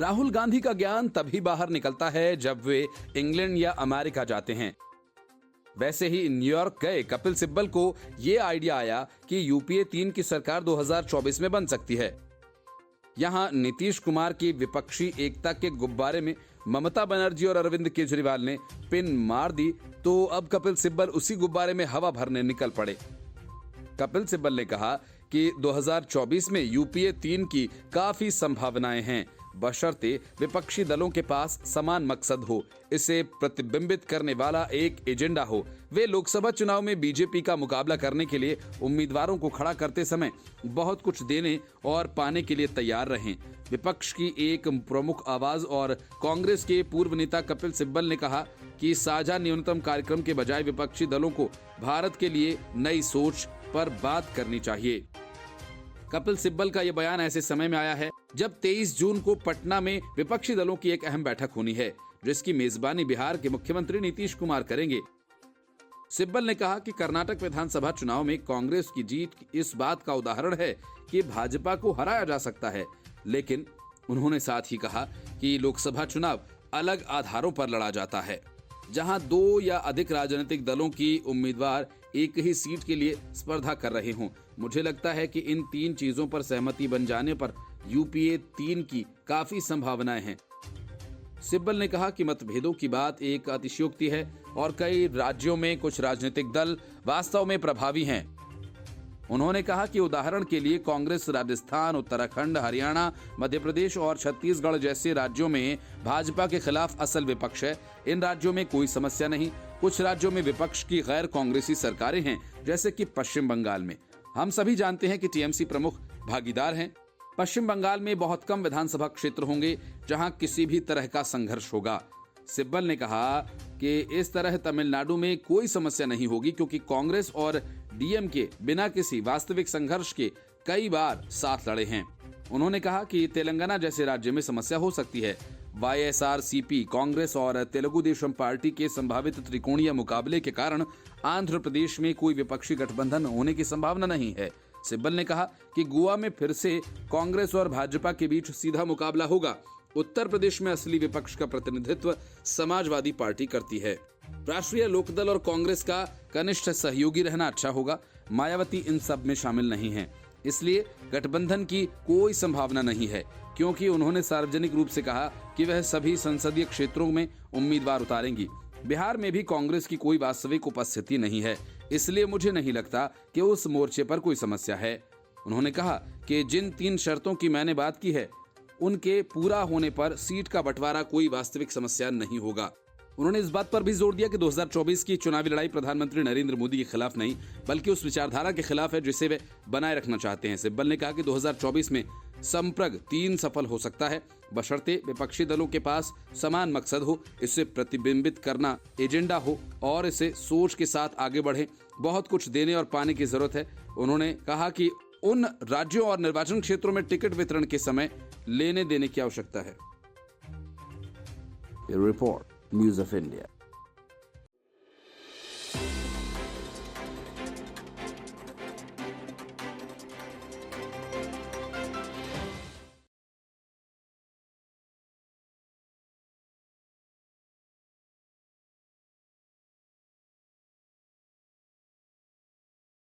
राहुल गांधी का ज्ञान तभी बाहर निकलता है जब वे इंग्लैंड या अमेरिका जाते हैं। वैसे ही न्यूयॉर्क गए कपिल सिब्बल को ये आइडिया आया कि यूपीए 3 की सरकार 2024 में बन सकती है। यहां नीतीश कुमार की विपक्षी एकता के गुब्बारे में ममता बनर्जी और अरविंद केजरीवाल ने पिन मार दी, तो अब कपिल सिब्बल उसी गुब्बारे में हवा भरने निकल पड़े। कपिल सिब्बल ने कहा कि 2024 में यूपीए 3 की काफी संभावनाएं हैं, बशर्ते विपक्षी दलों के पास समान मकसद हो, इसे प्रतिबिंबित करने वाला एक एजेंडा हो। वे लोकसभा चुनाव में बीजेपी का मुकाबला करने के लिए उम्मीदवारों को खड़ा करते समय बहुत कुछ देने और पाने के लिए तैयार रहें। विपक्ष की एक प्रमुख आवाज और कांग्रेस के पूर्व नेता कपिल सिब्बल ने कहा कि साझा न्यूनतम कार्यक्रम के बजाय विपक्षी दलों को भारत के लिए नई सोच पर बात करनी चाहिए। कपिल सिब्बल का यह बयान ऐसे समय में आया है जब 23 जून को पटना में विपक्षी दलों की एक अहम बैठक होनी है, जिसकी मेजबानी बिहार के मुख्यमंत्री नीतीश कुमार करेंगे। सिब्बल ने कहा कि कर्नाटक विधानसभा चुनाव में कांग्रेस की जीत इस बात का उदाहरण है कि भाजपा को हराया जा सकता है, लेकिन उन्होंने साथ ही कहा कि लोकसभा चुनाव अलग आधारों पर लड़ा जाता है, जहां 2 या अधिक राजनीतिक दलों की उम्मीदवार एक ही सीट के लिए स्पर्धा कर रहे हों। मुझे लगता है कि इन 3 चीजों पर सहमति बन जाने पर यूपीए 3 की काफी संभावनाएं हैं। सिब्बल ने कहा कि मतभेदों की बात एक अतिशयोक्ति है और कई राज्यों में कुछ राजनीतिक दल वास्तव में प्रभावी हैं। उन्होंने कहा कि उदाहरण के लिए कांग्रेस राजस्थान, उत्तराखंड, हरियाणा, मध्य प्रदेश और छत्तीसगढ़ जैसे राज्यों में भाजपा के खिलाफ असल विपक्ष है। इन राज्यों में कोई समस्या नहीं। कुछ राज्यों में विपक्ष की गैर कांग्रेसी सरकारें हैं, जैसे कि पश्चिम बंगाल में। हम सभी जानते हैं कि टीएमसी प्रमुख भागीदार हैं। पश्चिम बंगाल में बहुत कम विधानसभा क्षेत्र होंगे जहां किसी भी तरह का संघर्ष होगा। सिब्बल ने कहा कि इस तरह तमिलनाडु में कोई समस्या नहीं होगी, क्योंकि कांग्रेस और डीएमके बिना किसी वास्तविक संघर्ष के कई बार साथ लड़े हैं। उन्होंने कहा कि तेलंगाना जैसे राज्य में समस्या हो सकती है। वाईएसआरसीपी, कांग्रेस और तेलुगु देशम पार्टी के संभावित त्रिकोणीय मुकाबले के कारण आंध्र प्रदेश में कोई विपक्षी गठबंधन होने की संभावना नहीं है। सिब्बल ने कहा कि गोवा में फिर से कांग्रेस और भाजपा के बीच सीधा मुकाबला होगा। उत्तर प्रदेश में असली विपक्ष का प्रतिनिधित्व समाजवादी पार्टी करती है। राष्ट्रीय लोकदल और कांग्रेस का कनिष्ठ सहयोगी रहना अच्छा होगा। मायावती इन सब में शामिल नहीं है, इसलिए गठबंधन की कोई संभावना नहीं है, क्योंकि उन्होंने सार्वजनिक रूप से कहा कि वह सभी संसदीय क्षेत्रों में उम्मीदवार उतारेंगी। बिहार में भी कांग्रेस की कोई वास्तविक उपस्थिति नहीं है, इसलिए मुझे नहीं लगता कि उस मोर्चे पर कोई समस्या है। उन्होंने कहा कि जिन 3 शर्तों की मैंने बात की है, उनके पूरा होने पर सीट का बंटवारा कोई वास्तविक समस्या नहीं होगा। उन्होंने इस बात पर भी जोर दिया कि 2024 की चुनावी लड़ाई प्रधानमंत्री नरेंद्र मोदी के खिलाफ नहीं, बल्कि उस विचारधारा के खिलाफ है जिसे वे बनाए रखना चाहते हैं। सिब्बल ने कहा कि 2024 में संप्रग 3 सफल हो सकता है, बशर्ते विपक्षी दलों के पास समान मकसद हो, इसे प्रतिबिंबित करना एजेंडा हो और इसे सोच के साथ आगे बढ़े। बहुत कुछ देने और पाने की जरूरत है। उन्होंने कहा कि उन राज्यों और निर्वाचन क्षेत्रों में टिकट वितरण के समय लेने देने की आवश्यकता है। Report news of India.